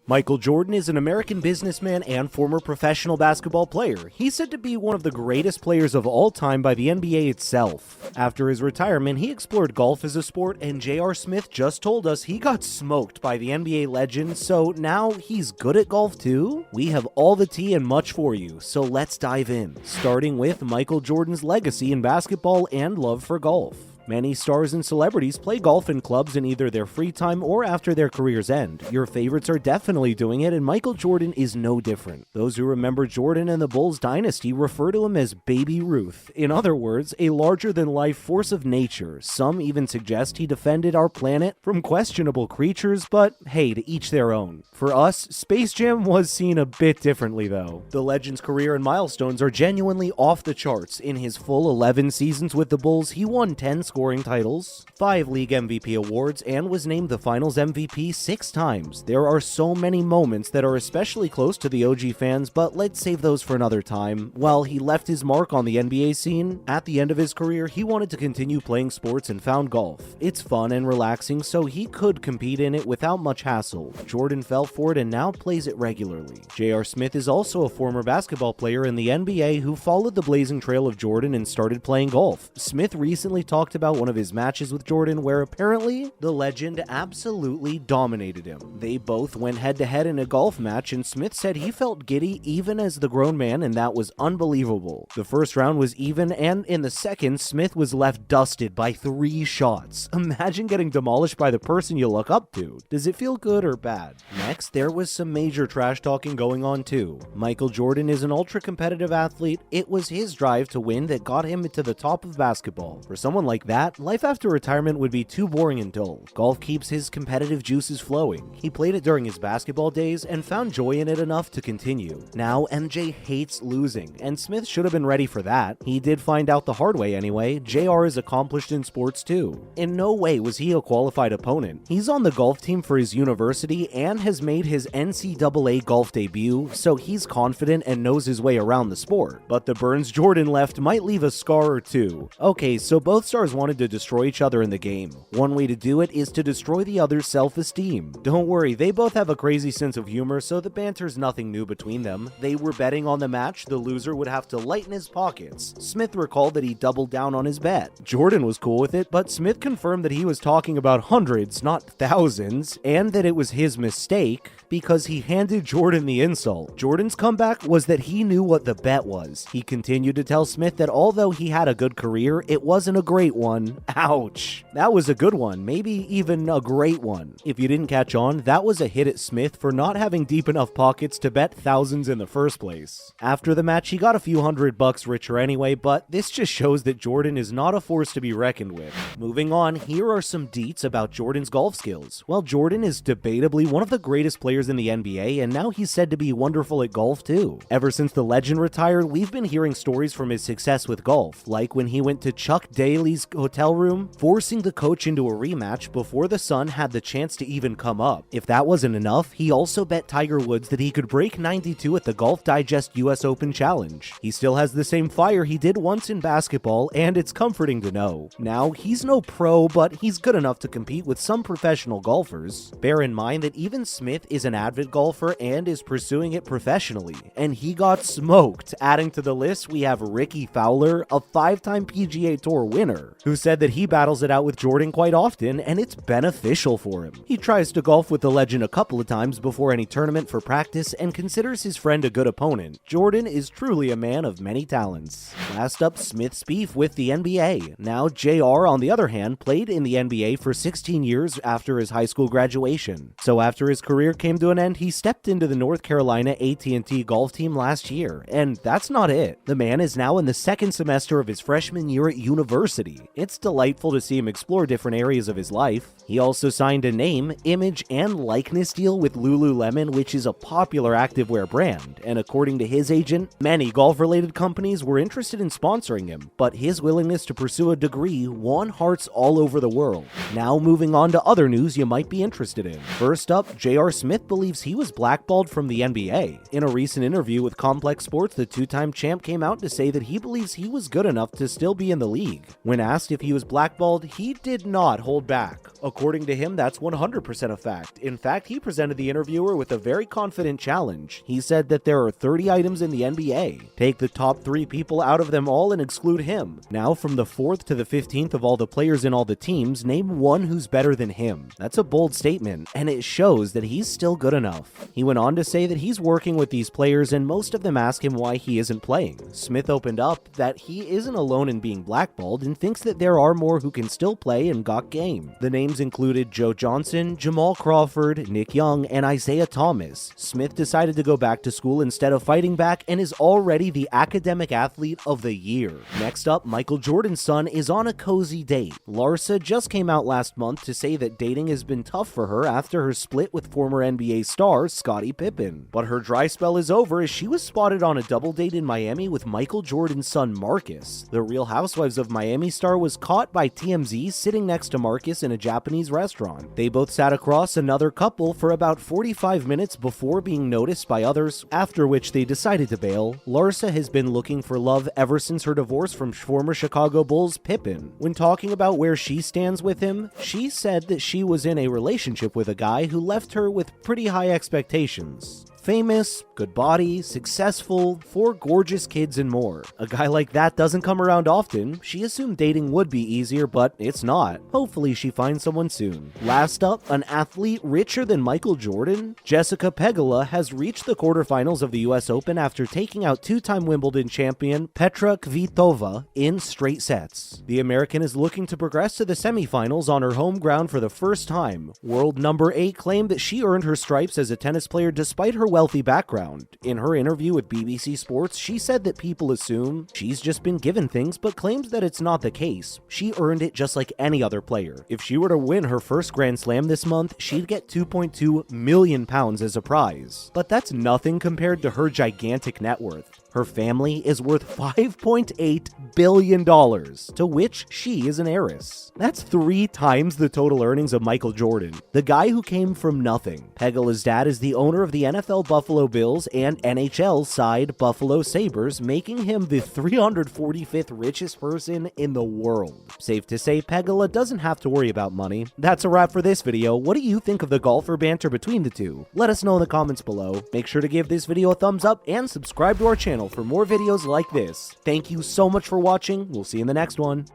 Michael Jordan is an American businessman and former professional basketball player. He's said to be one of the greatest players of all time by the NBA itself. After his retirement, he explored golf as a sport, and J.R. Smith just told us he got smoked by the NBA legend, so now he's good at golf too? We have all the tea and much for you, so let's dive in. Starting with Michael Jordan's legacy in basketball and love for golf. Many stars and celebrities play golf in clubs in either their free time or after their careers end. Your favorites are definitely doing it, and Michael Jordan is no different. Those who remember Jordan and the Bulls dynasty refer to him as Baby Ruth. In other words, a larger-than-life force of nature. Some even suggest he defended our planet from questionable creatures, but hey, to each their own. For us, Space Jam was seen a bit differently though. The legend's career and milestones are genuinely off the charts. In his full 11 seasons with the Bulls, he won 10 scoring titles, 5 league MVP awards, and was named the Finals MVP 6 times. There are so many moments that are especially close to the OG fans, but let's save those for another time. While he left his mark on the NBA scene, at the end of his career, he wanted to continue playing sports and found golf. It's fun and relaxing, so he could compete in it without much hassle. Jordan fell for it and now plays it regularly. J.R. Smith is also a former basketball player in the NBA who followed the blazing trail of Jordan and started playing golf. Smith recently talked about one of his matches with Jordan where apparently the legend absolutely dominated him. They both went head-to-head in a golf match, and Smith said he felt giddy even as the grown man, and that was unbelievable. The first round was even, and in the second, Smith was left dusted by 3 shots. Imagine getting demolished by the person you look up to. Does it feel good or bad? Next, there was some major trash talking going on too. Michael Jordan is an ultra-competitive athlete. It was his drive to win that got him to the top of basketball. For someone like that, life after retirement would be too boring and dull. Golf keeps his competitive juices flowing. He played it during his basketball days and found joy in it enough to continue. Now, MJ hates losing, and Smith should have been ready for that. He did find out the hard way anyway. JR is accomplished in sports too. In no way was he a qualified opponent. He's on the golf team for his university and has made his NCAA golf debut, so he's confident and knows his way around the sport. But the burns Jordan left might leave a scar or two. Okay, so both stars wanted to destroy each other in the game. One way to do it is to destroy the other's self-esteem. Don't worry, they both have a crazy sense of humor, so the banter's nothing new between them. They were betting on the match. The loser would have to lighten his pockets. Smith recalled that he doubled down on his bet. Jordan was cool with it, but Smith confirmed that he was talking about hundreds, not thousands, and that it was his mistake because he handed Jordan the insult. Jordan's comeback was that he knew what the bet was. He continued to tell Smith that although he had a good career, it wasn't a great one. Ouch. That was a good one, maybe even a great one. If you didn't catch on, that was a hit at Smith for not having deep enough pockets to bet thousands in the first place. After the match, he got a few $100 richer anyway, but this just shows that Jordan is not a force to be reckoned with. Moving on, here are some deets about Jordan's golf skills. Well, Jordan is debatably one of the greatest players in the NBA, and now he's said to be wonderful at golf too. Ever since the legend retired, we've been hearing stories from his success with golf, like when he went to Chuck Daly's hotel room, forcing the coach into a rematch before the sun had the chance to even come up. If that wasn't enough, he also bet Tiger Woods that he could break 92 at the Golf Digest US Open Challenge. He still has the same fire he did once in basketball, and it's comforting to know. Now, he's no pro, but he's good enough to compete with some professional golfers. Bear in mind that even Smith is an avid golfer and is pursuing it professionally, and he got smoked. Adding to the list, we have Ricky Fowler, a 5-time PGA Tour winner, who said that he battles it out with Jordan quite often, and it's beneficial for him. He tries to golf with the legend a couple of times before any tournament for practice and considers his friend a good opponent. Jordan is truly a man of many talents. Last up, Smith's beef with the NBA. Now, JR, on the other hand, played in the NBA for 16 years after his high school graduation. So after his career came to an end, he stepped into the North Carolina AT&T golf team last year, and that's not it. The man is now in the second semester of his freshman year at university. It's delightful to see him explore different areas of his life. He also signed a name, image, and likeness deal with Lululemon, which is a popular activewear brand, and according to his agent, many golf-related companies were interested in sponsoring him, but his willingness to pursue a degree won hearts all over the world. Now moving on to other news you might be interested in. First up, J.R. Smith Smith believes he was blackballed from the NBA. In a recent interview with Complex Sports, the two-time champ came out to say that he believes he was good enough to still be in the league. When asked if he was blackballed, he did not hold back. According to him, that's 100% a fact. In fact, he presented the interviewer with a very confident challenge. He said that there are 30 items in the NBA. Take the top 3 people out of them all and exclude him. Now, from the 4th to the 15th of all the players in all the teams, name one who's better than him. That's a bold statement, and it shows that he's still good enough. He went on to say that he's working with these players, and most of them ask him why he isn't playing. Smith opened up that he isn't alone in being blackballed and thinks that there are more who can still play and got game. The names included Joe Johnson, Jamal Crawford, Nick Young, and Isaiah Thomas. Smith decided to go back to school instead of fighting back and is already the academic athlete of the year. Next up, Michael Jordan's son is on a cozy date. Larsa just came out last month to say that dating has been tough for her after her split with former NBA star Scottie Pippen. But her dry spell is over as she was spotted on a double date in Miami with Michael Jordan's son Marcus. The Real Housewives of Miami star was caught by TMZ sitting next to Marcus in a Japanese restaurant. They both sat across another couple for about 45 minutes before being noticed by others, after which they decided to bail. Larsa has been looking for love ever since her divorce from former Chicago Bulls Pippen. When talking about where she stands with him, she said that she was in a relationship with a guy who left her with pretty high expectations. Famous, good body, successful, 4 gorgeous kids and more. A guy like that doesn't come around often. She assumed dating would be easier, but it's not. Hopefully she finds someone soon. Last up, an athlete richer than Michael Jordan? Jessica Pegula has reached the quarterfinals of the US Open after taking out 2-time Wimbledon champion Petra Kvitova in straight sets. The American is looking to progress to the semifinals on her home ground for the first time. World number 8 claimed that she earned her stripes as a tennis player despite her wealthy background. In her interview with BBC Sports, she said that people assume she's just been given things, but claims that it's not the case. She earned it just like any other player. If she were to win her first Grand Slam this month, she'd get £2.2 million as a prize. But that's nothing compared to her gigantic net worth. Her family is worth $5.8 billion, to which she is an heiress. That's 3 times the total earnings of Michael Jordan, the guy who came from nothing. Pegula's dad is the owner of the NFL Buffalo Bills and NHL side Buffalo Sabres, making him the 345th richest person in the world. Safe to say, Pegula doesn't have to worry about money. That's a wrap for this video. What do you think of the golfer banter between the two? Let us know in the comments below. Make sure to give this video a thumbs up and subscribe to our channel for more videos like this. Thank you so much for watching. We'll see you in the next one.